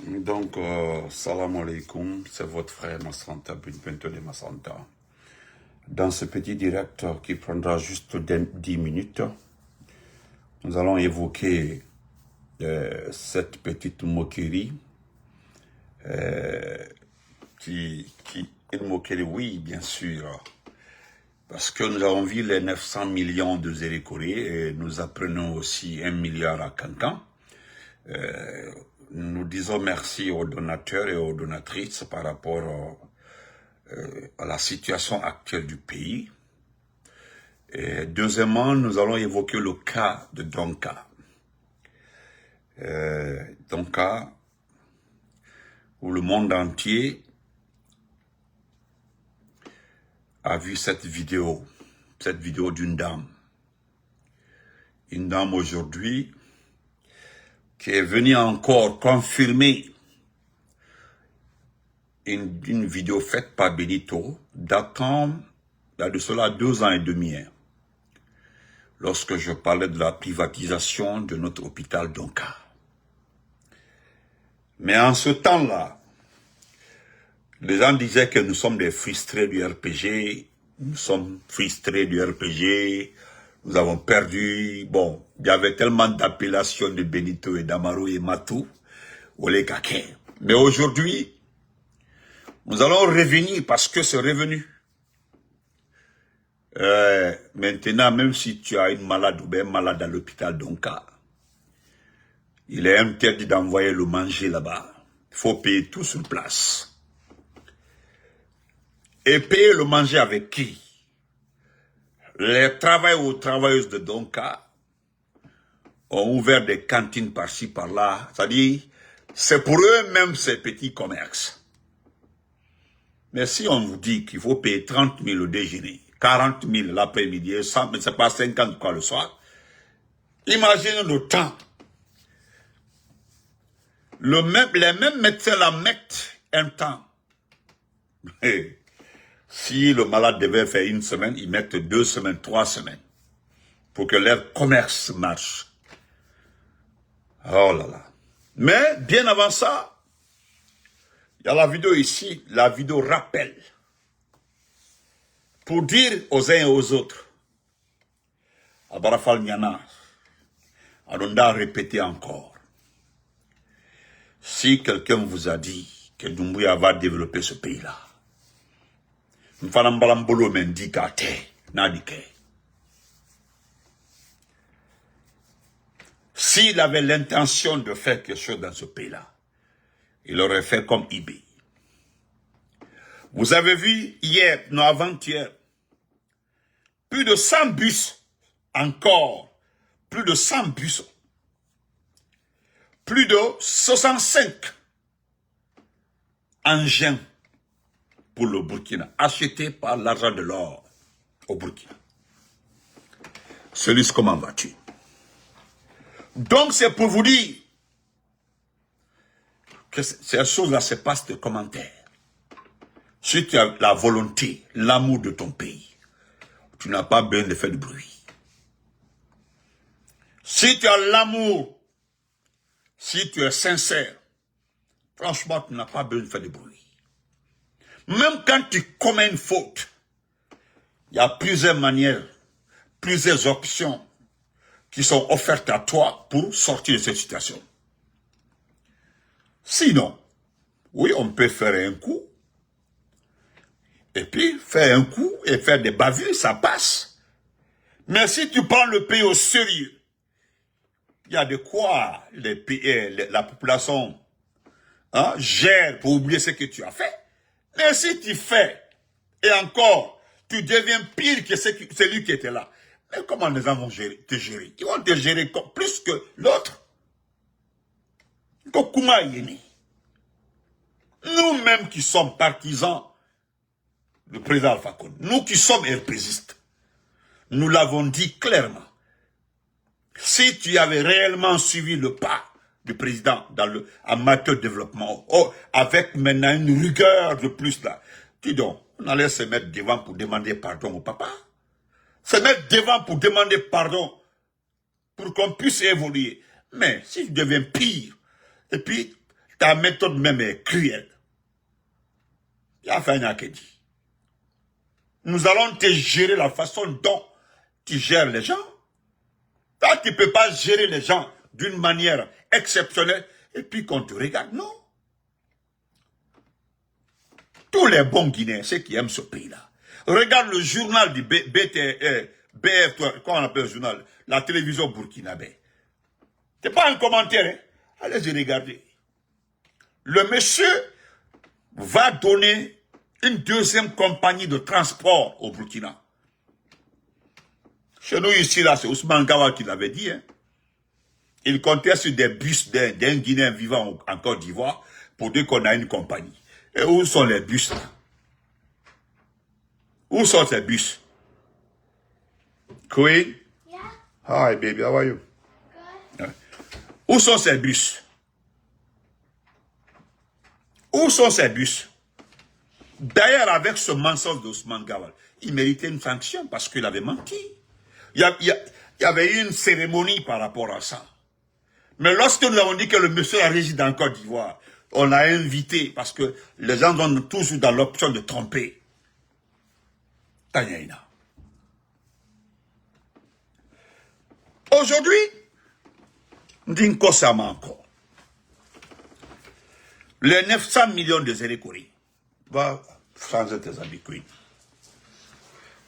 Donc, salam alaikum, c'est votre frère Massanta, Binpento de Massanta. Dans ce petit direct qui prendra juste 10 minutes, nous allons évoquer cette petite moquerie, une moquerie, oui, bien sûr, parce que nous avons vu les 900 millions de Zérékoré et nous apprenons aussi 1 milliard à Cancan. Nous disons merci aux donateurs et aux donatrices par rapport à la situation actuelle du pays. Et deuxièmement, nous allons évoquer le cas de Donka. Donka, où le monde entier a vu cette vidéo d'une dame. Une dame aujourd'hui qui est venue encore confirmer une vidéo faite par Benito, datant de cela 2 ans et demi, lorsque je parlais de la privatisation de notre hôpital Donka. Mais en ce temps-là, les gens disaient que nous sommes des frustrés du RPG, nous sommes frustrés du RPG, nous avons perdu, bon, il y avait tellement d'appellations de Benito et d'Amaro et Matou, Olé Kake. Mais aujourd'hui, nous allons revenir parce que c'est revenu. Maintenant, même si tu as une malade ou bien malade à l'hôpital Donka, il est interdit d'envoyer le manger là-bas. Il faut payer tout sur place. Et payer le manger avec qui? Les travailleurs ou travailleuses de Donka ont ouvert des cantines par-ci, par-là. C'est-à-dire, c'est pour eux-mêmes ces petits commerces. Mais si on vous dit qu'il faut payer 30 000 au déjeuner, 40 000 l'après-midi, 100 000, c'est pas 50 quoi le soir, imaginez le temps. Les mêmes médecins la mettent un temps. Si le malade devait faire 1 semaine, ils mettent 2 semaines, 3 semaines pour que leur commerce marche. Oh là là. Mais bien avant ça, il y a la vidéo ici, la vidéo rappel. Pour dire aux uns et aux autres, à Barafal Niana, à Donda répéter encore, si quelqu'un vous a dit que Doumbouya va développer ce pays-là, s'il avait l'intention de faire quelque chose dans ce pays-là, il aurait fait comme IB. Vous avez vu hier, non avant-hier, plus de 100 bus, encore, plus de 100 bus, plus de 65 engins pour le Burkina, achetés par l'argent de l'or au Burkina. Celui, comment vas-tu? Donc c'est pour vous dire que ces choses-là se passent de commentaires. Si tu as la volonté, l'amour de ton pays, tu n'as pas besoin de faire du bruit. Si tu as l'amour, si tu es sincère, franchement, tu n'as pas besoin de faire du bruit. Même quand tu commets une faute, il y a plusieurs manières, plusieurs options qui sont offertes à toi pour sortir de cette situation. Sinon, oui, on peut faire un coup, et puis faire un coup et faire des bavures, ça passe. Mais si tu prends le pays au sérieux, il y a de quoi la population gère pour oublier ce que tu as fait. Mais si tu fais, et encore, tu deviens pire que celui qui était là, mais comment les gens vont te gérer? Ils vont te gérer plus que l'autre. Nous-mêmes qui sommes partisans du président Alpha Condé, nous qui sommes RPGistes, nous l'avons dit clairement. Si tu avais réellement suivi le pas du président en matière de développement, avec maintenant une rigueur de plus là, dis donc, on allait se mettre devant pour demander pardon au papa. Se mettre devant pour demander pardon, pour qu'on puisse évoluer. Mais si tu deviens pire, et puis Ta méthode même est cruelle. Il y a fait un dit. Nous allons te gérer la façon dont tu gères les gens. Toi, tu ne peux pas gérer les gens d'une manière exceptionnelle et puis qu'on te regarde. Non. Tous les bons Guinéens, ceux qui aiment ce pays-là, regarde le journal du BF, comment on appelle le journal, la télévision burkinabé. C'est pas un commentaire, hein? Allez-y regarder. Le monsieur va donner une deuxième compagnie de transport au Burkina. Chez nous ici, là, c'est Ousmane Gawa qui l'avait dit. Hein. Il comptait sur des bus d'un Guinéen vivant en Côte d'Ivoire pour dire qu'on a une compagnie. Et où sont les bus là? Où sont ces bus? Queen? Yeah. Hi baby, how are you? Good. Où sont ces bus? Où sont ces bus? D'ailleurs, avec ce mensonge d'Ousmane Gawal, il méritait une sanction parce qu'il avait menti. Il y avait eu une cérémonie par rapport à ça. Mais lorsque nous avons dit que le monsieur réside en Côte d'Ivoire, on l'a invité parce que les gens sont toujours dans l'option de tromper. Tanyaïna. Aujourd'hui, Ndinko Sama encore. Les 900 millions de Zélékori. Va changer tes habits, Queen.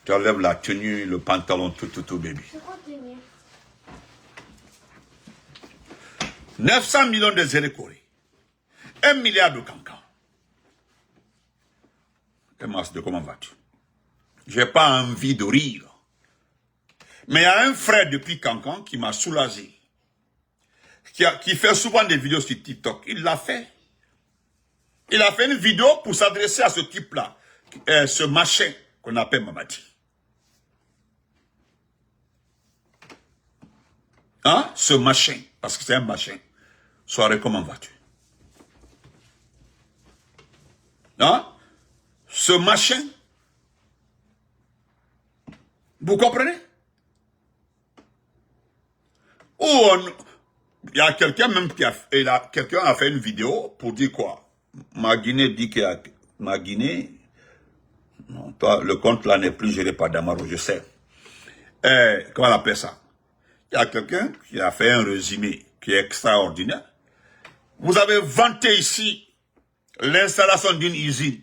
Tu enlèves la tenue, le pantalon, tout, baby. C'est quoi tenir? 900 millions de Zélékori. 1 milliard de cancans. Et Mas, de comment vas-tu? J'ai pas envie de rire. Mais il y a un frère depuis Cancan qui m'a soulagé. Qui fait souvent des vidéos sur TikTok. Il l'a fait. Il a fait une vidéo pour s'adresser à ce type-là. Ce machin qu'on appelle Mamadi. Hein? Ce machin. Parce que c'est un machin. Soirée, comment vas-tu? Hein? Ce machin. Vous comprenez? Il y a quelqu'un même quelqu'un a fait une vidéo pour dire quoi? Ma Guinée dit qu'il y a ma Guinée. Non, toi, le compte là n'est plus géré par Damaro, je sais. Comment on appelle ça? Il y a quelqu'un qui a fait un résumé qui est extraordinaire. Vous avez vanté ici l'installation d'une usine.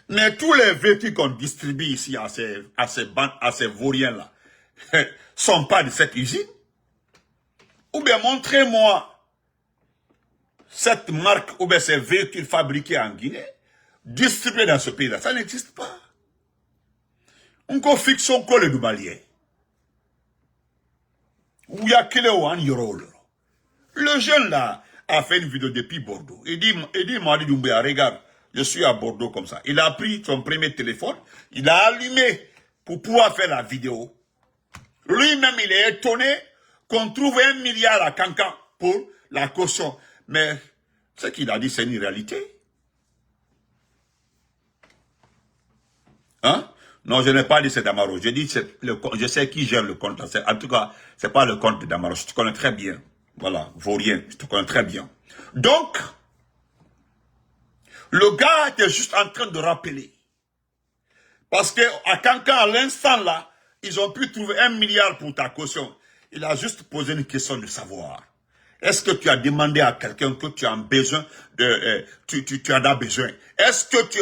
Mais tous les véhicules qu'on distribue ici à ces vauriens-là sont pas de cette usine. Ou bien montrez-moi cette marque ou bien ces véhicules fabriqués en Guinée, distribués dans ce pays-là. Ça n'existe pas. On fixe son col de malien. Ou y a le jeune là a fait une vidéo depuis Bordeaux. Il dit Madi Doumbouya, regarde, je suis à Bordeaux comme ça. Il a pris son premier téléphone, il a allumé pour pouvoir faire la vidéo. Lui-même, il est étonné qu'on trouve 1 milliard à Cancan pour la caution. Mais ce qu'il a dit, c'est une réalité. Hein? Non, je n'ai pas dit c'est Damaro. Je dis je sais qui gère le compte. En tout cas, c'est pas le compte de Damaro. Je te connais très bien. Voilà, vaurien, je te connais très bien. Donc, le gars était juste en train de rappeler. Parce que à Cancan, à l'instant là, ils ont pu trouver 1 milliard pour ta caution. Il a juste posé une question de savoir. Est-ce que tu as demandé à quelqu'un que tu as besoin de... tu en as besoin? Est-ce que tu...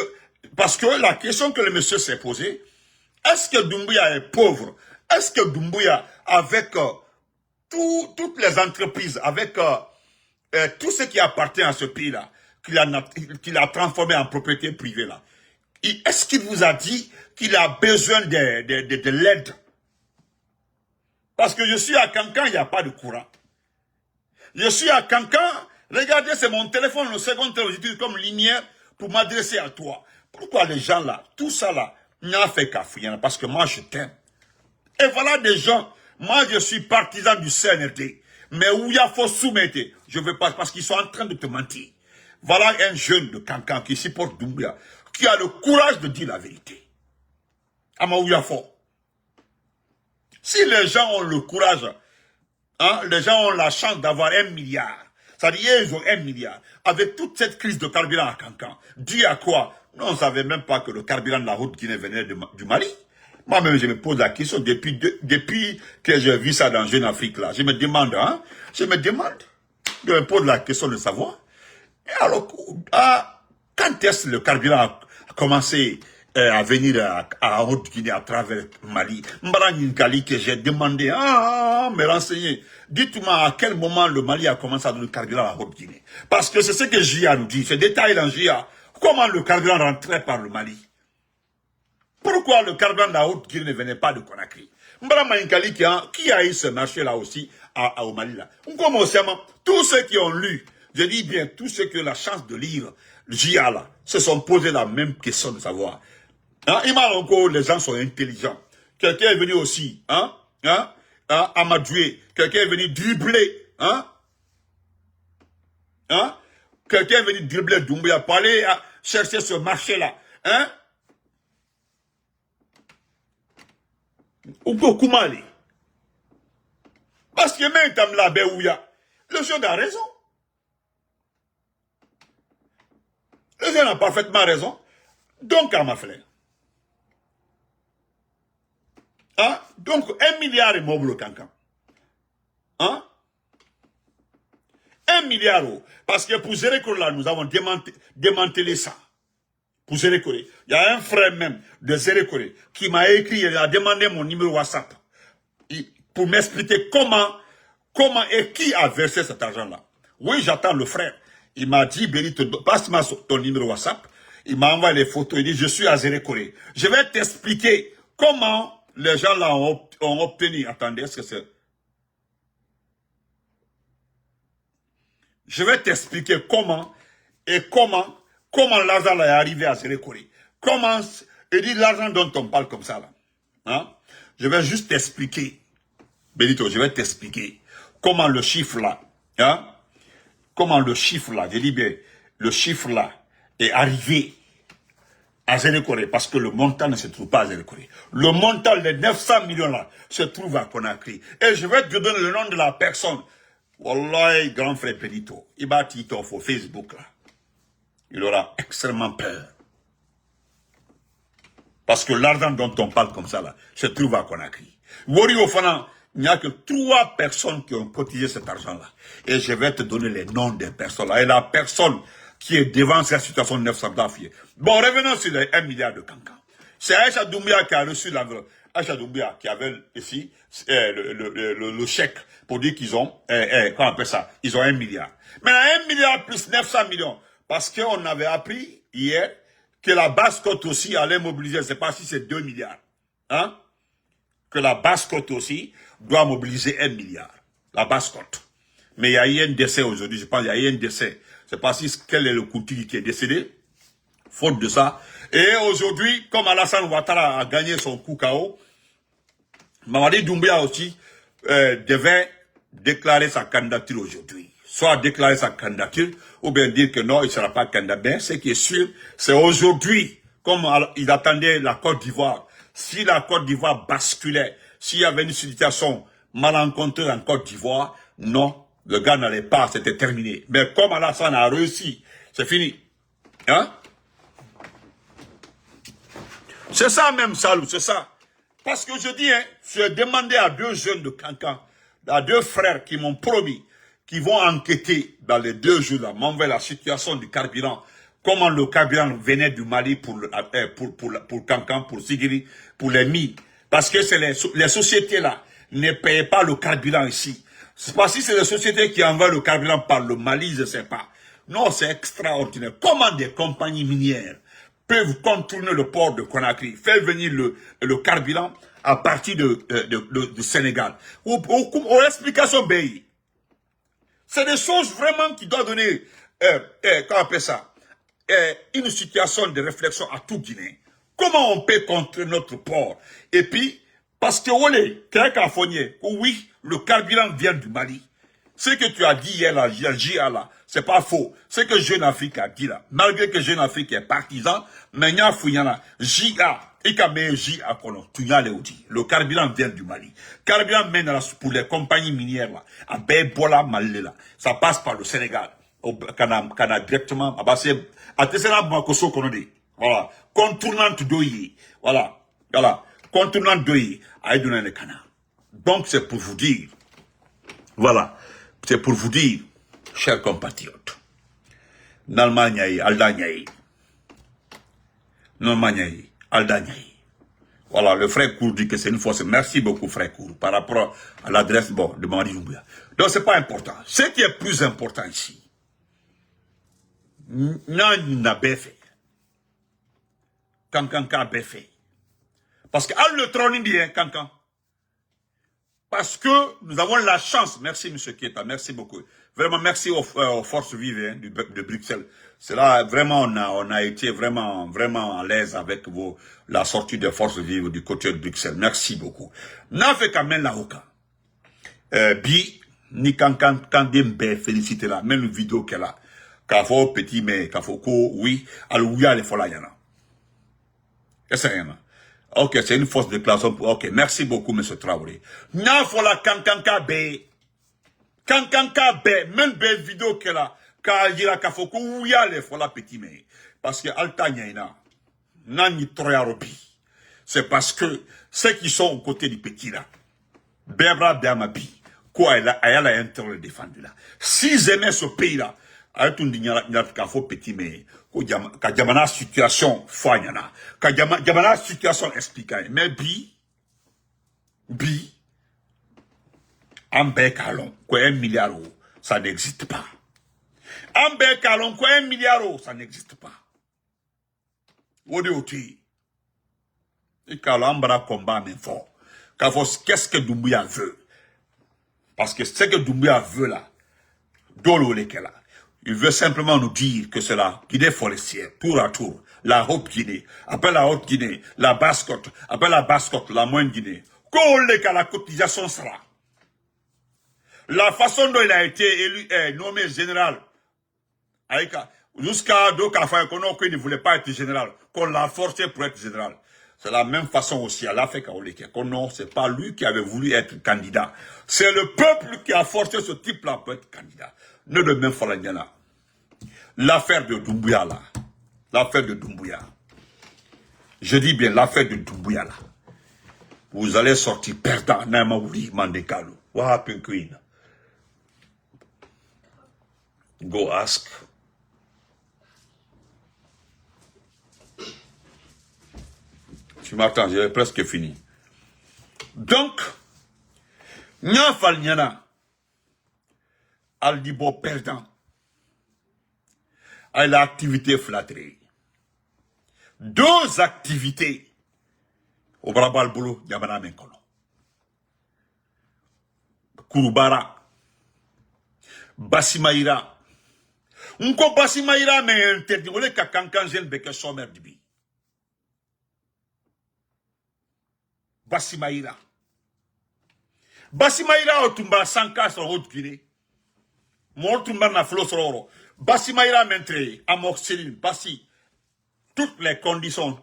Parce que la question que le monsieur s'est posée, est-ce que Doumbouya est pauvre? Est-ce que Doumbouya, avec toutes les entreprises, avec tout ce qui appartient à ce pays-là, qu'il a transformé en propriété privée là, est-ce qu'il vous a dit qu'il a besoin de l'aide? Parce que je suis à Cancan, il n'y a pas de courant. Je suis à Cancan, regardez, c'est mon téléphone, le second téléphone, j'utilise comme lumière pour m'adresser à toi. Pourquoi les gens là, tout ça là, n'a fait qu'à fouiller? Parce que moi je t'aime. Et voilà des gens, moi je suis partisan du CNRD, mais où il y a faux soumettre, je veux pas, parce qu'ils sont en train de te mentir. Voilà un jeune de Cancan qui supporte Doumbouya, qui a le courage de dire la vérité. Amaouyafo. Si les gens ont le courage, hein, les gens ont la chance d'avoir 1 milliard, C'est-à-dire, ils ont 1 milliard. Avec toute cette crise de carburant à Cancan, dû à quoi? Non, on ne savait même pas que le carburant de la route Guinée venait du Mali. Moi-même, je me pose la question, depuis que j'ai vu ça dans Jeune Afrique, là, je me demande, je me pose la question de savoir. Et alors, quand est-ce que le carburant a commencé à venir à Haute-Guinée à travers Mali? Mbarani Nkali que j'ai demandé, me renseigner. Dites-moi à quel moment le Mali a commencé à donner le carburant à Haute-Guinée. Parce que c'est ce que JA nous dit, ce détail dans JA. Comment le carburant rentrait par le Mali? Pourquoi le carburant de la Haute-Guinée ne venait pas de Conakry? Mbarani Nkali qui a eu ce marché-là aussi au Mali là. Tous ceux qui ont lu, je dis bien, tous ceux qui ont la chance de lire le JA là, se sont posé la même question de savoir. Encore, les gens sont intelligents. Quelqu'un est venu aussi, Amadoué, quelqu'un est venu dribbler, quelqu'un est venu dribbler Doumbouya pour aller chercher ce marché-là, Ou beaucoup mal. Parce que même comme la Béouya, le jeune a raison. Le jeune a parfaitement raison. Donc, à ma frère. Donc, 1 milliard est mobile au Cancan. 1 milliard. Parce que pour Zéréko, là, nous avons démantelé ça. Pour Zéréko. Il y a un frère même de Zéréko qui m'a écrit, il a demandé mon numéro WhatsApp. Pour m'expliquer comment et qui a versé cet argent-là. Oui, j'attends le frère. Il m'a dit, Benito, passe-moi ton numéro WhatsApp. Il m'a envoyé les photos. Il dit, je suis à Zérékoré. Je vais t'expliquer comment les gens là ont obtenu. Attendez, est-ce que c'est... Je vais t'expliquer comment l'argent là est arrivé à Zérékoré. Comment, il dit l'argent dont on parle comme ça là. Je vais juste t'expliquer. Benito, je vais t'expliquer comment le chiffre là, je dis bien, le chiffre là est arrivé à Zérékoré, parce que le montant ne se trouve pas à Zérékoré. Le montant, les 900 millions là, se trouve à Conakry. Et je vais te donner le nom de la personne. Wallahi, grand frère Benito, il va Tito sur Facebook là. Il aura extrêmement peur. Parce que l'argent dont on parle comme ça là, se trouve à Conakry. Wori Ofana, il n'y a que 3 personnes qui ont cotisé cet argent-là. Et je vais te donner les noms des personnes-là. Et la personne qui est devant cette situation de 900 dafiés. Bon, revenons sur les 1 milliard de Cancan. C'est Aïcha Doumbia qui a reçu l'enveloppe. Aïcha Doumbia qui avait ici le chèque pour dire qu'ils ont, comment on appelle ça, ils ont 1 milliard. Maintenant, 1 milliard plus 900 millions. Parce qu'on avait appris hier que la basse-côte aussi allait mobiliser, je ne sais pas si c'est 2 milliards. Que la basse-côte aussi doit mobiliser 1 milliard. La basse-côte. Mais il y a eu un décès aujourd'hui, je pense, il y a eu un décès. Je ne sais pas quel est le Kouti qui est décédé. Faute de ça. Et aujourd'hui, comme Alassane Ouattara a gagné son coup KO, Mamadi Doumbia aussi devait déclarer sa candidature aujourd'hui. Soit déclarer sa candidature, ou bien dire que non, il ne sera pas candidat. Ben, ce qui est sûr, c'est aujourd'hui, comme il attendait la Côte d'Ivoire. Si la Côte d'Ivoire basculait, s'il y avait une situation malencontreuse en Côte d'Ivoire, non, le gars n'allait pas, c'était terminé. Mais comme Alassane a réussi, c'est fini. C'est ça même, Salou, c'est ça. Parce que je dis, j'ai demandé à 2 jeunes de Cancan, à 2 frères qui m'ont promis, qui vont enquêter dans les 2 jours là, m'envoyer la situation du carburant, comment le carburant venait du Mali pour Cancan, pour Sigiri, pour les mines. Parce que c'est les sociétés là ne payaient pas le carburant ici. C'est pas si c'est les sociétés qui envoient le carburant par le Mali, je ne sais pas. Non, c'est extraordinaire. Comment des compagnies minières peuvent contourner le port de Conakry, faire venir le carburant à partir du Sénégal. Ou explication BI. C'est des choses vraiment qui doivent donner, comment on appelle ça, une situation de réflexion à tout Guinée. Comment on peut contrôler notre port? Et puis, parce que, oui, le carburant vient du Mali. Ce que tu as dit hier là, là, c'est pas faux. Ce que Jeune Afrique a dit là, malgré que Jeune Afrique est partisan, mais il y a JA Le carburant vient du Mali. Carburant mène pour les compagnies minières là. À Bebola, Mali là. Ça passe par le Sénégal. Au Canada directement. À Tessera, Bakoso, Konode. Voilà. Contournant Doye. Voilà. Voilà. Contournant Doye. À Edounan le Canada. Donc c'est pour vous dire. Voilà. C'est pour vous dire, chers compatriotes. Nalmanyaï, Aldanyaï. Nalmanyaï, Aldanyaï. Voilà, le frère Kour dit que c'est une force. Merci beaucoup, frère Kour, par rapport à l'adresse de Mamadi Doumbouya. Donc, c'est pas important. Ce qui est plus important ici, n'a pas fait. Kankanka a fait. Parce que, le trône indien, Kankan. Parce que nous avons la chance, merci M. Keita, merci beaucoup. Vraiment, merci aux forces vives de Bruxelles. C'est là, vraiment, on a été vraiment à l'aise avec la sortie des forces vives du côté de Bruxelles. Merci beaucoup. N'a fait quand même la hoka. Ni quand féliciter là, même une vidéo qu'elle a. Quand faut petit, mais quand faut oui, alors oui, il faut la yana. Qu'est-ce que c'est rien? Ok, c'est une fausse déclaration. Ok, merci beaucoup, M. Traoré. N'a faut la kankanka bé. Kankanka bé, même belle vidéo qu'elle a. Quand il y a kafoko, où il y a les faut la petit mais. Parce que Alta Nyaina, Nani Troyaropi. C'est parce que ceux qui sont aux côtés du petit là, Bebra Biamabi, quoi, elle a intérêt de défendre là. S'ils aimaient ce pays là, a tout dit kafo petit mais. Ka jamana situation fanyana ka jamana situation expliquée mais ambe kalon quoi 1 milliard ça n'existe pas ambe kalon quoi 1 milliard ça n'existe pas wodi oti et kalon bara combat mais fort qu'est-ce que Doumbouya veut parce que ce que Doumbouya veut là dolo lekela. Il veut simplement nous dire que c'est la Guinée forestière, tour à tour, la Haute-Guinée, après la Haute-Guinée, la Basse-Côte, après la Basse-Côte, la Moyenne-Guinée. Qu'à la cotisation sera. La façon dont il a été élu, nommé général, jusqu'à qu'il ne voulait pas être général, qu'on l'a forcé pour être général. C'est la même façon aussi à l'Afrique, non, c'est pas lui qui avait voulu être candidat. C'est le peuple qui a forcé ce type-là pour être candidat. Ne de même Falangana. L'affaire de Doumbouya là. L'affaire de Doumbouya. Je dis bien l'affaire de Doumbouya là. Vous allez sortir perdant. Naïmaouli Mandekalo. What happened, Queen? Go ask. Tu m'attends, j'ai presque fini. Donc, Nya Falnyana. Aldibo perdant. À l'activité flatterée. 2 activités. Au Brabal Boulot, Yamana Menkono. Kurubara. Basimaïra. Unko Basimaïra, mais interdit. Vous voulez qu'à Kankanjen Beke Somer Dibi. Basimaïra. Basimaïra Otumba Sanka sur Haute-Guinée. Mortumba na Flosoro. Basimaïra Mentre, Amoxyline, Bassi. Toutes les conditions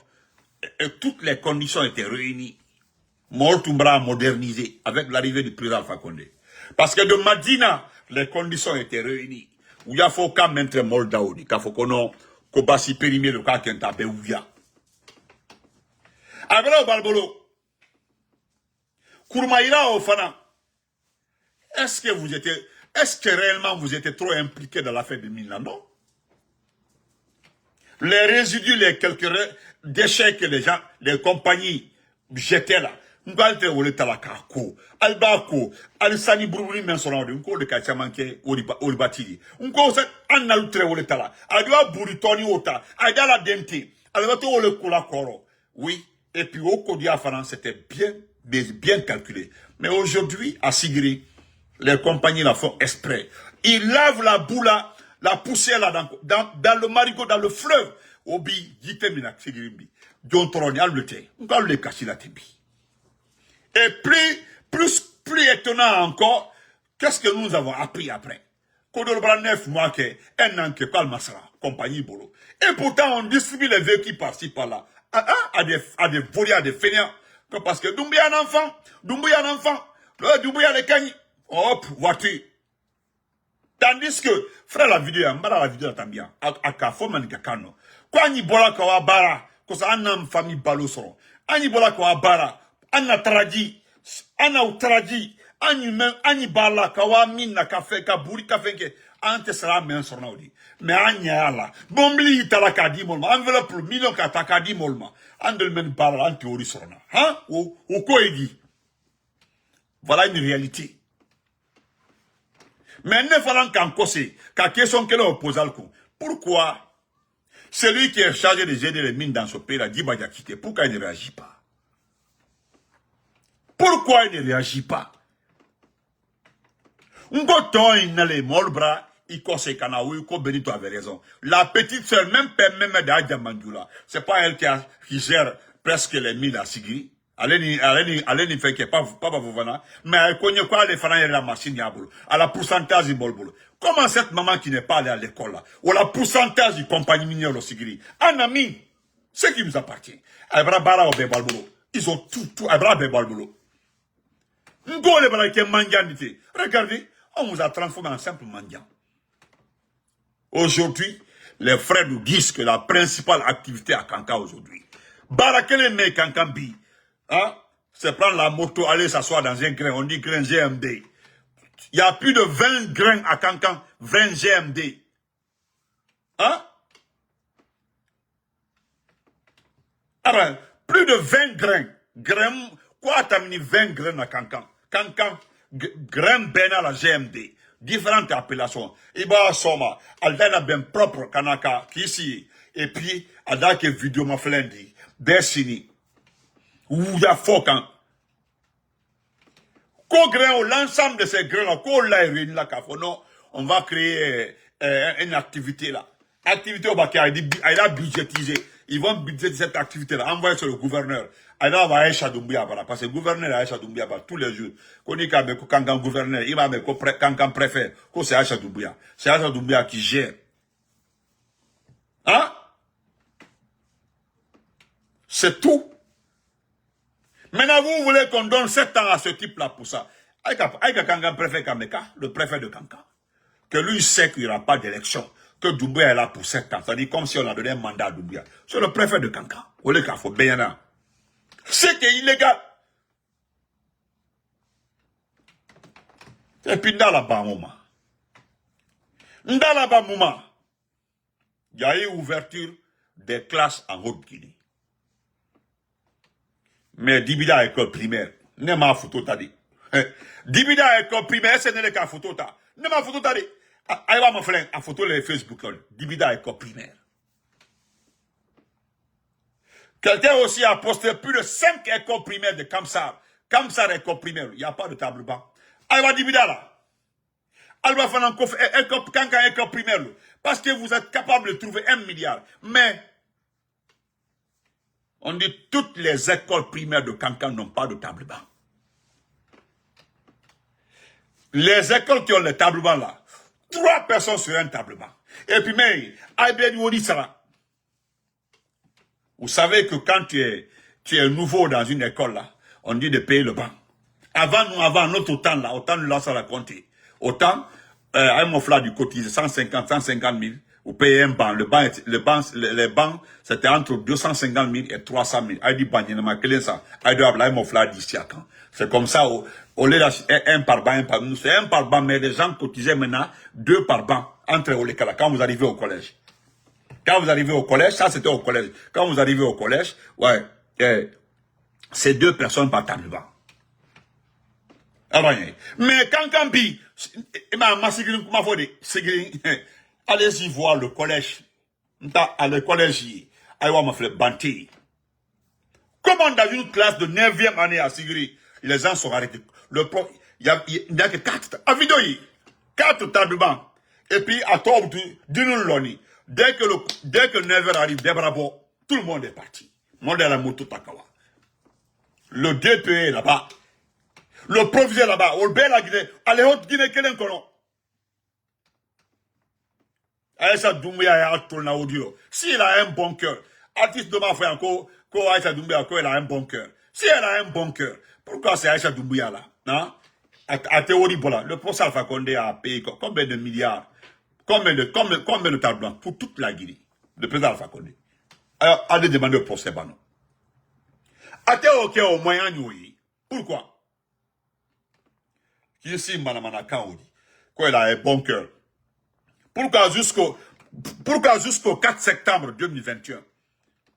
étaient réunies. Mortumba modernisé avec l'arrivée du président Alpha Condé. Parce que de Madina, les conditions étaient réunies. Où il faut qu'à Mentre Moldaoudi, qu'il faut qu'on Kobasi périmé le cas qu'un tapé où il y a. Abela au Balbolo. Kourmaïra au Fana. Est-ce que réellement vous étiez trop impliqué dans l'affaire de Milan? Non. Les résidus, les quelques déchets que les compagnies jetaient là. N'galte wole talakako, albako, alisani brubri mensonade, unko de kachamanke olibatili. Unko se analutre wole tala. Adwa buritoni ota, adala dente, albato wole kola koro. Oui, et puis au Kodia France, c'était bien calculé. Mais aujourd'hui, à Sigiri, les compagnies la font exprès. Ils lavent la boule, la poussière là, dans le marigot, dans le fleuve. Obi, jiteminak, Sigirimbi. John Toroni, alblete. Unko le kachila tebi. Et plus étonnant encore, qu'est-ce que nous avons appris après? Kodolbra 9 mois que un an que Palmasra, compagnie Bolo. Et pourtant, on distribue les véhicules par-ci, par-là. à des volés, à des fainéants. Parce que Doumbouya un enfant, Doumbouya les cagnes, hop, voiture. Tandis que, frère la vidéo, la vidéo est bien, à Kafo Manikakano. Quand il bola kawa bara, que ça a famille baloson. Ani bola kawa bara, ana tradi, ana utradi, ani bala kawa minna kafe, kaburi kafe ke, ante sera men sornaudi. Mais anya ala, bombli itala kadi molma, enveloppe million kata kadi molma, andel men bala, ante ori sorna. Hein? Ou quoi il dit? Voilà une réalité. Mais ne faisant qu'en causer, qu'à question qu'elle oppose al coup. Pourquoi celui qui est chargé de gérer les mines dans ce pays, la Dibaya quitté, pourquoi il ne réagit pas? Pourquoi il ne réagit pas? Ngoton, il n'a les molbras, il cause Kanaoui, ko Benito avait raison. La petite sœur, même d'Adja Mandioula, c'est pas elle qui gère presque les mines à Sigiri. Allez ni fait que pas Vovana, mais elle connaît quoi les fanats et la machine yabolo. À la pourcentage du bolbolo. Comment cette maman qui n'est pas allée à l'école là, ou la pourcentage du compagnie minière au Sigiri, un ami, ce qui nous appartient. Abra bara au Bebalbolo. Ils ont tout, Abra Bebalbolo. Ngo le bara qui est manganité. Regardez, on vous a transformé en simple mendiant. Aujourd'hui, les frères nous disent que la principale activité à Kanka aujourd'hui, Barakele me Kankambi, hein, c'est prendre la moto, aller s'asseoir dans un grain, on dit grain GMD. Il y a plus de 20 grains à Kankan, 20 GMD. Hein? Alors, plus de 20 grains. Quoi t'as mis 20 grains à Kankan? Kankan, grain bena la GMD. Différentes appellations. Iba Soma, Aldana ben propre Kanaka, qui ici. Et puis, Adake vidéo ma flendi, Bessini. Ou ya Fokan. Ko grain, l'ensemble de ces grains-là, ko la la kafono, on va créer une activité là. Activité au Bakia, il a budgétisé. Ils vont budgétiser cette activité-là, envoyer sur le gouverneur. Il va avoir Aïcha Doumbouya, parce que le gouverneur a Aïcha Doumbouya tous les jours. Quand il y a un gouverneur, il va avec un préfet, c'est Aïcha Doumbouya. C'est Aïcha Doumbouya qui gère. Hein? C'est tout. Maintenant, vous voulez qu'on donne 7 ans à ce type-là pour ça. Avec un préfet Kameka, le préfet de Kanka, que lui sait qu'il n'y aura pas d'élection, que Doumbouya est là pour 7 ans. C'est-à-dire comme si on a donné un mandat à Doumbouya. C'est le préfet de Kanka. C'est illégal. Et puis dans la-bas, il y a eu ouverture des classes en Haute-Guinée. Mais Dibida école primaire, ne m'a photo tadi. Dibida école primaire, ce n'est le cas photo ta. Ne m'a photo tadi. Aïe va me faire à photo les Facebook. Dibida école primaire. Quelqu'un aussi a posté plus de 5 écoles primaires de Kamsar. Kamsar école primaire, il n'y a pas de table banc. Aïe va Dibida là. Aïe va faire un école primaire. Parce que vous êtes capable de trouver 1 milliard. Mais on dit toutes les écoles primaires de Kankan n'ont pas de table banc. Les écoles qui ont les tables bancs là, 3 personnes sur un table banc. Et puis, mais, vous savez que quand tu es nouveau dans une école là, on dit de payer le banc. Avant notre temps là, autant nous ça la compter. Autant, un mofla du cotisé, 150 000. Vous payez un banc. Les bancs, c'était entre 250 000 et 300 000. Aïdi Banyenama, quel est ça? Aïdi Ablaï Mofla d'Istiakan. C'est comme ça, au lieu un par banc, c'est un par banc, mais les gens cotisaient maintenant 2 par banc, entre Olekala, quand vous arrivez au collège. Quand vous arrivez au collège, ça c'était au collège. Quand vous arrivez au collège, ouais, c'est 2 personnes par table banc. Mais quand Kambi, allez-y voir le collège. À le collège, comment dans une classe de 9e année à Sigiri, les gens sont arrêtés. Le prof, il n'y a que 4 tables bancs. Et puis, à Tob, Loni, dès que 9h arrive, Debrabo, tout le monde est parti. Le monde est à la moto Takawa. Le DPE est là-bas. Le proviseur là-bas. Au Bela Guinée, à la Haute-Guinée, quel est le colon? Aïssa Doumbouya est à tourner audio. S'il a un bon cœur, artiste de ma frère encore, Aïcha Doumbouya, elle a un bon cœur. Si elle a un bon cœur, pourquoi c'est Aïcha Doumbouya là? Non? À théorie, voilà, le professeur Alpha Condé a payé combien de milliards? Combien de tables blanches pour toute la Guinée? Le président Alpha Condé. Alors, allez demander au procès, non. À théorie, au moyen, pourquoi? Ici, Manamana Kaoudi, elle a un bon cœur. Pourquoi jusqu'au 4 septembre 2021?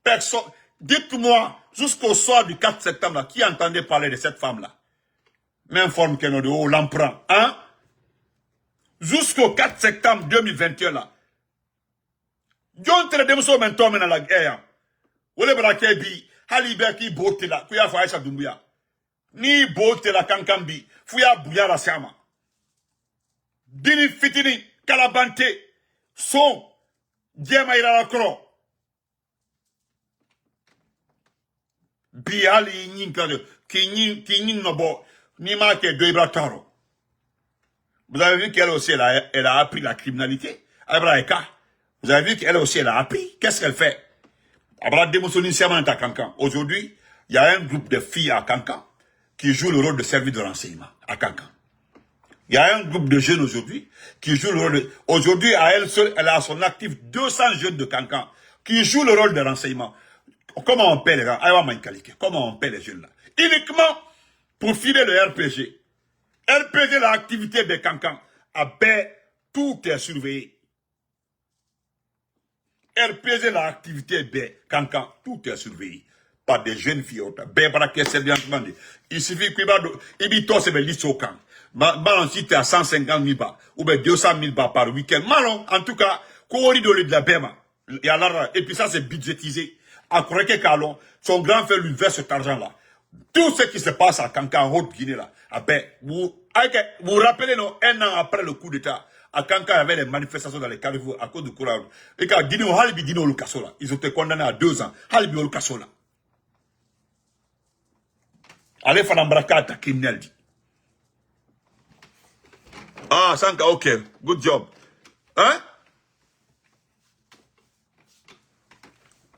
Personne, dites-moi, jusqu'au soir du 4 septembre, là, qui entendait parler de cette femme-là? Même forme qu'elle a de haut, l'emprunt, hein? Jusqu'au 4 septembre 2021, là. John Tredemso Mentor mena la guerre. Wole brake bi, halibe ki bote la, kuya fa Aïcha Doumbouya. Ni bote la kankambi, fuya bouya la siama. Dini fitini, kalabante, son, diema ila la kro. Bi hali yin kade, ki yin nobo, ni ma ke doibra taro. Vous avez vu qu'elle aussi, elle a appris la criminalité. Abraïka. Vous avez vu qu'elle aussi, elle a appris. Qu'est-ce qu'elle fait? Aujourd'hui, il y a un groupe de filles à Kankan qui jouent le rôle de service de renseignement à Kankan. Il y a un groupe de jeunes aujourd'hui qui jouent le rôle de... Aujourd'hui, à elle seule, elle a à son actif 200 jeunes de Kankan qui jouent le rôle de renseignement. Comment on paie les gens? Comment on paie les jeunes là? Uniquement pour filer le RPG. RPG, l'activité de Kankan, tout est surveillé. RPG, l'activité de Kankan, tout est surveillé. Par des jeunes filles. Il suffit qu'il y ait tous ces listes au camp. Malon, si tu es à 150 000 bas, ou bien 200 000 bas par week-end. Malon, en tout cas, de la Bema. Et puis ça, c'est budgétisé. À Koreke Kalon, son grand frère lui verse cet argent-là. Tout ce qui se passe à Kankan, en Haute-Guinée, là, vous vous rappelez, non, un an après le coup d'État, à Kankan, il y avait les manifestations dans les carrefours à cause du courage. Et quand Dino Halibi Dino Lukasola, ils ont été condamnés à 2 ans. Halibi Lukasola. Allez, Fanambraka, ta criminel dit. Ah, Sanka, ok, good job. Hein?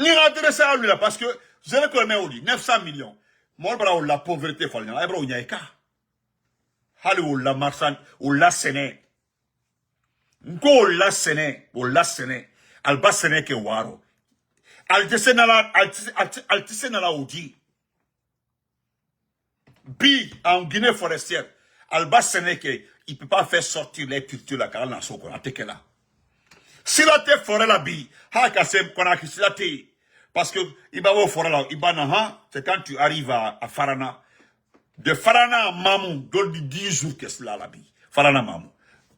Ni adressé à lui là, parce que, je le connais au lit, 900 millions. Moi, la pauvreté, il y a un cas. Hali ou la marchand, ou la séné. Go la séné, ou la séné. Alba séné ke waro. Altise na la oudi. Bi, en Guinée forestière. Alba séné ke, il peut pas faire sortir les cultures la car n'a soko, na teke la. Si la te forêt la bi, ha kasem kona ki si la te. Parce que, il va au forêt là, il va na c'est quand tu arrives à Farana. De Farana à Mamou, donne 10 jours que cela la vie. Farana Mamou.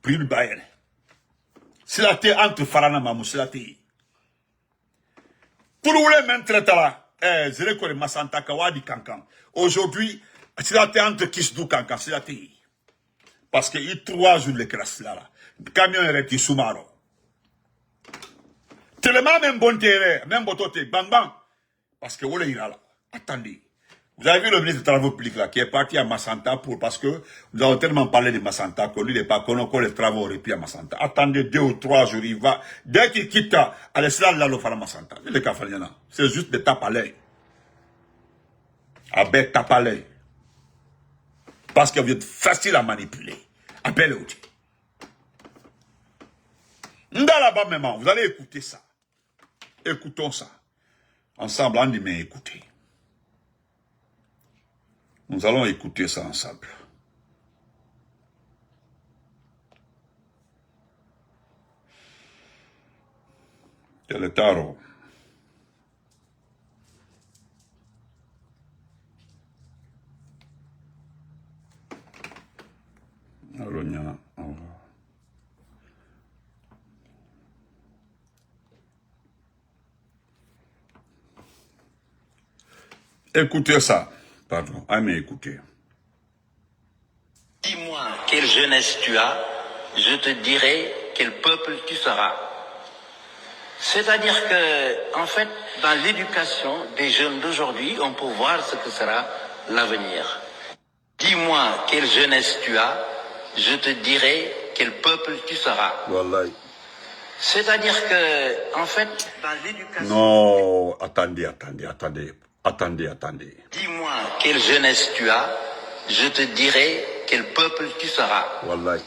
Prix le bail. C'est la terre entre Farana Mamou, c'est la terre. Pour les mêmes traités là, je reconnais Massanta Kawadi Kankan. Aujourd'hui, c'est la terre entre Kisdou Kankan, c'est la terre. Parce qu'il y a 3 jours de crasse là. Le camion est resté sous maro. Tellement même bon terrain, même bon côté, bang bang. Parce que vous l'avez là. Attendez. Vous avez vu le ministre des Travaux publics là, qui est parti à Massanta parce que nous avons tellement parlé de Massanta que lui n'est pas connu que les travaux auraient pu à Massanta. Attendez 2 ou 3 jours, il va. Dès qu'il quitte, allez, c'est là, le faire à Massanta. Il est cafaliana. C'est juste des tapes à l'œil. Avec tape à l'œil. Parce que vous êtes facile à manipuler. Appelez outil. Là-bas, maman, vous allez écouter ça. Écoutons ça. Ensemble, on dit, mais écoutez. Nous allons écouter ça ensemble. C'est le tarot. Écoutez ça. Pardon, mais écoutez. Dis-moi quelle jeunesse tu as, je te dirai quel peuple tu seras. C'est-à-dire que, en fait, dans l'éducation des jeunes d'aujourd'hui, on peut voir ce que sera l'avenir. Dis-moi quelle jeunesse tu as, je te dirai quel peuple tu seras. Wallahi. C'est-à-dire que, en fait, dans l'éducation... Non, attendez. Dis-moi quelle jeunesse tu as, je te dirai quel peuple tu seras. Wallahi.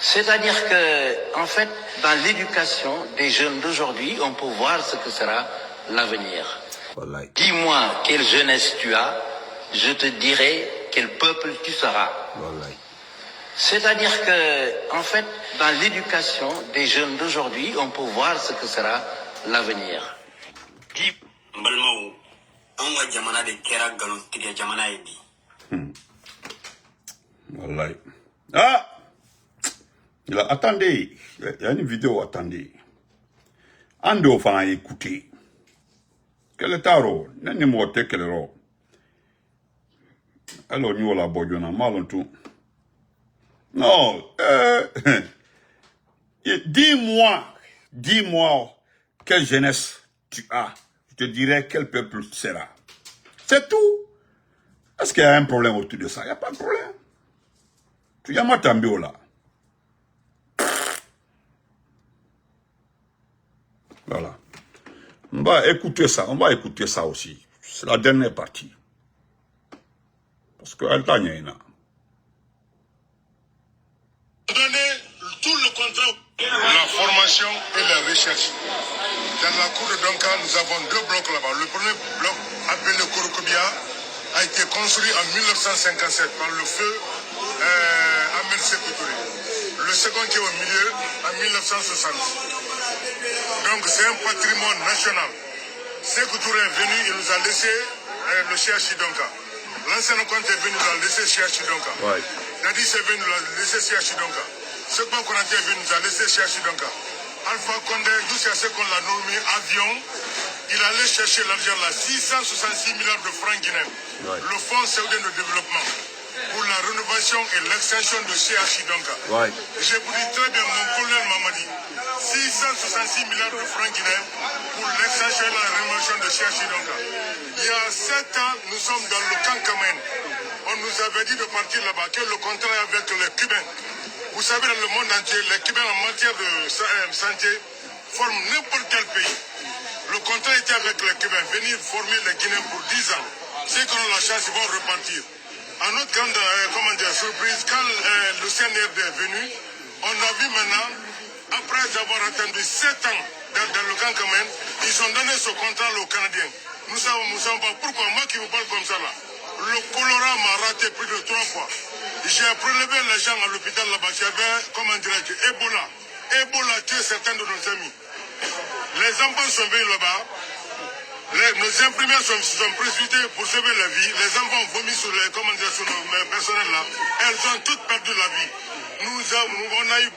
C'est-à-dire que, en fait, dans l'éducation des jeunes d'aujourd'hui, on peut voir ce que sera l'avenir. Wallahi. Dis-moi quelle jeunesse tu as, je te dirai quel peuple tu seras. Wallahi. C'est-à-dire que, en fait, dans l'éducation des jeunes d'aujourd'hui, on peut voir ce que sera l'avenir. Wallahi. Ah! Attendez, il y a une vidéo, attendez. Ando fa écouter. Quel est taro? Nani mote quel ro? Alors nous la bodjona malon tout. Non, dis-moi quelle jeunesse tu as. Je te dirai quel peuple tu seras. C'est tout. Est-ce qu'il y a un problème autour de ça? Il n'y a pas de problème. Tu y as m'attendé là. Voilà. On va écouter ça aussi. C'est la dernière partie. Parce qu'elle t'a gagné. Donner tout le contrat. La formation et la recherche. Dans la cour de Donka, nous avons deux blocs là-bas. Le premier bloc, appelé Korokobia, a été construit en 1957 par le feu Ahmed Sékou Touré. Le second qui est au milieu, en 1960. Donc c'est un patrimoine national. Sékou Touré est venu, il nous a laissé le CHI Donka. L'ancien compte est venu, nous a laissé CHI Donka. Ouais. Dadis est venu, nous a laissé CHI Donka. Sekouan Konaté est venu, nous a laissé CHI Donka. Alpha Condé, jusqu'à ce qu'on l'a nommé avion, il allait chercher l'argent là, 666 milliards de francs guinéens. Ouais. Le Fonds saoudien de développement pour la rénovation et l'extension de CHI Donka. Ouais. Je vous dis très bien, mon colonel Mamadi, 666 milliards de francs guinéens pour l'extension et la rénovation de CHI Donka. Il y a 7 ans, nous sommes dans le camp Kamen. On nous avait dit de partir là-bas, que le contrat est avec les Cubains. Vous savez, dans le monde entier, les Cubains en matière de santé forment n'importe quel pays. Le contrat était avec les Cubains, venir former les Guinéens pour 10 ans. Ceux qui ont la chance, ils vont repartir. À notre grande surprise, quand le CNRD est venu, on a vu maintenant, après avoir attendu 7 ans dans le camp Kamen, ils ont donné ce contrat aux Canadiens. Nous savons pas pourquoi, moi qui vous parle comme ça là, le choléra m'a raté plus de 3 fois. J'ai prélevé les gens à l'hôpital là-bas, il y avait, comment dirais-je, Ebola. Ebola tue certains de nos amis. Les enfants sont venus là-bas, nos infirmières sont précipités pour sauver la vie. Les enfants ont vomi sur les, comment dire, sur nos personnels là. Elles ont toutes perdu la vie. On a eu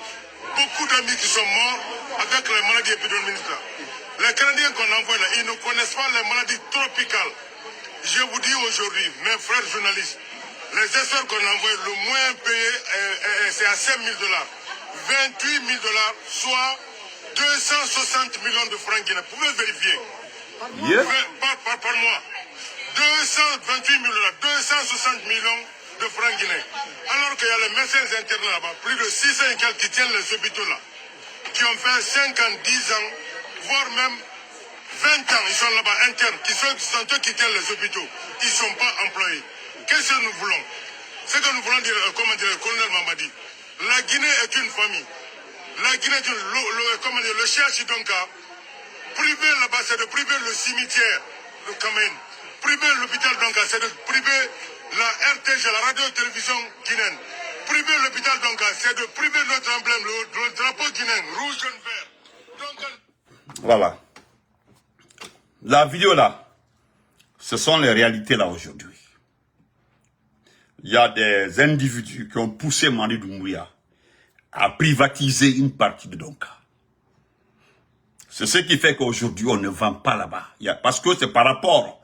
beaucoup d'amis qui sont morts avec les maladies épidémiques là. Les Canadiens qu'on envoie là, ils ne connaissent pas les maladies tropicales. Je vous dis aujourd'hui, mes frères journalistes, les experts qu'on envoie, le moins payé, c'est à 5 000 $. 28 000 $, soit 260 millions de francs guinéens. Vous pouvez vérifier. Yeah. Par mois. 228 000 $, 260 millions de francs guinéens. Alors qu'il y a les médecins internes là-bas, plus de 600 et quelques qui tiennent les hôpitaux là, qui ont fait 5 ans, 10 ans, voire même 20 ans, ils sont là-bas internes, qui sont eux qui tiennent les hôpitaux. Ils ne sont pas employés. Qu'est-ce que nous voulons? Ce que nous voulons dire, comment dire, le colonel Mamadi, la Guinée est une famille. La Guinée est le CHI Donka, privé là-bas, c'est de priver le cimetière, le Kamen. Privé l'hôpital Donka, c'est de priver la RTG, la radio-télévision guinéenne. Privé l'hôpital Donka, c'est de priver notre emblème, le drapeau guinéen, rouge, jaune, vert. Donc, Voilà. La vidéo là, ce sont les réalités là aujourd'hui. Il y a des individus qui ont poussé Mani Doumbouya à privatiser une partie de Donka. C'est ce qui fait qu'aujourd'hui on ne vend pas là-bas. Parce que c'est par rapport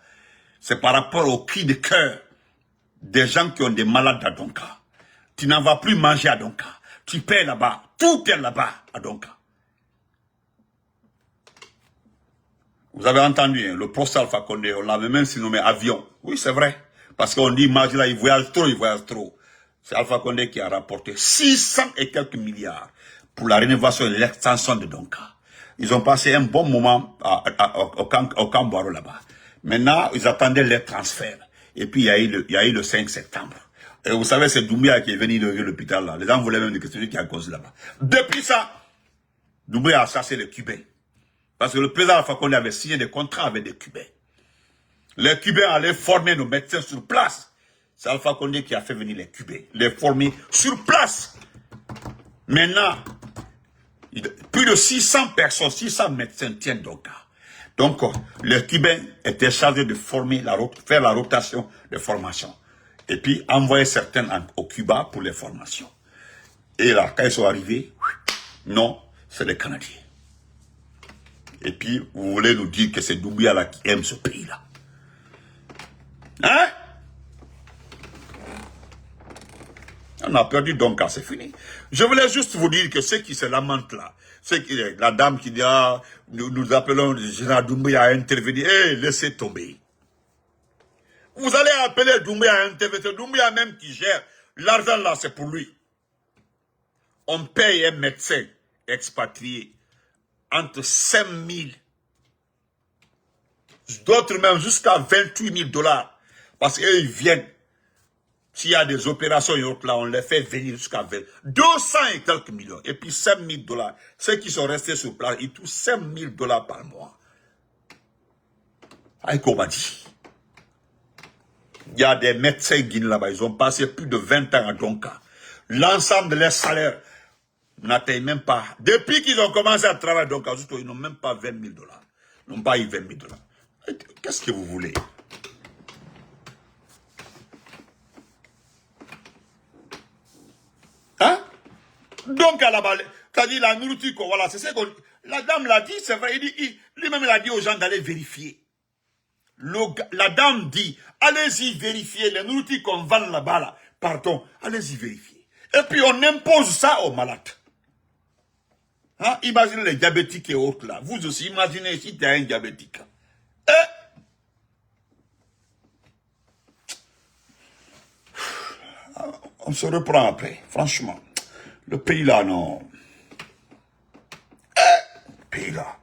au cri de cœur des gens qui ont des malades à Donka. Tu n'en vas plus manger à Donka. Tu paies là-bas. Tout est là-bas à Donka. Vous avez entendu, hein, le poste Alpha Condé, on l'avait même surnommé avion. Oui, c'est vrai. Parce qu'on dit, imagine là, il voyage trop. C'est Alpha Condé qui a rapporté 600 et quelques milliards pour la rénovation et l'extension de Donka. Ils ont passé un bon moment au camp Boiro là-bas. Maintenant, ils attendaient les transferts. Et puis, il y a eu le 5 septembre. Et vous savez, c'est Doumbouya qui est venu de l'hôpital là. Les gens voulaient même que c'est lui qui a causé là-bas. Depuis ça, Doumbouya a chassé les Cubains. Parce que le président Alpha Condé avait signé des contrats avec des Cubains. Les Cubains allaient former nos médecins sur place. C'est Alpha Condé qui a fait venir les Cubains. Les former sur place. Maintenant, plus de 600 personnes, 600 médecins tiennent Donka. Donc, les Cubains étaient chargés de former, faire la rotation de formation. Et puis, envoyer certains au Cuba pour les formations. Et là, quand ils sont arrivés, non, c'est les Canadiens. Et puis, vous voulez nous dire que c'est Doumbouya là qui aime ce pays-là. Hein? On a perdu Donka, c'est fini. Je voulais juste vous dire que ceux qui se lamentent là, la dame qui dit, ah, nous appelons le général Doumbouya à intervenir, laissez tomber. Vous allez appeler Doumbouya à intervenir, c'est Doumbouya même qui gère. L'argent là, c'est pour lui. On paye un médecin expatrié entre 5 000, d'autres même jusqu'à 28 000 $. Parce qu'eux, ils viennent. S'il y a des opérations et autres là, on les fait venir jusqu'à 200 et quelques millions. Et puis 5 000 $. Ceux qui sont restés sur place, ils touchent 5 000 $ par mois. Avec Obadi. Il y a des médecins guinéens là-bas, ils ont passé plus de 20 ans à Donka. L'ensemble de leurs salaires n'atteignent même pas. Depuis qu'ils ont commencé à travailler à Donka, ils n'ont même pas 20 000 $. Ils n'ont pas eu 20 000 $. Qu'est-ce que vous voulez? Hein? Donc, à la balle, c'est-à-dire la nourriture, voilà, c'est ce qu'on. La dame l'a dit, c'est vrai, lui-même, il a dit aux gens d'aller vérifier. La dame dit, allez-y vérifier les nourritures qu'on vend là-bas, là. Pardon, allez-y vérifier. Et puis, on impose ça aux malades. Hein? Imaginez les diabétiques et autres, là. Vous aussi, imaginez si tu es un diabétique. On se reprend après, franchement. Le pays là, non. Le pays là.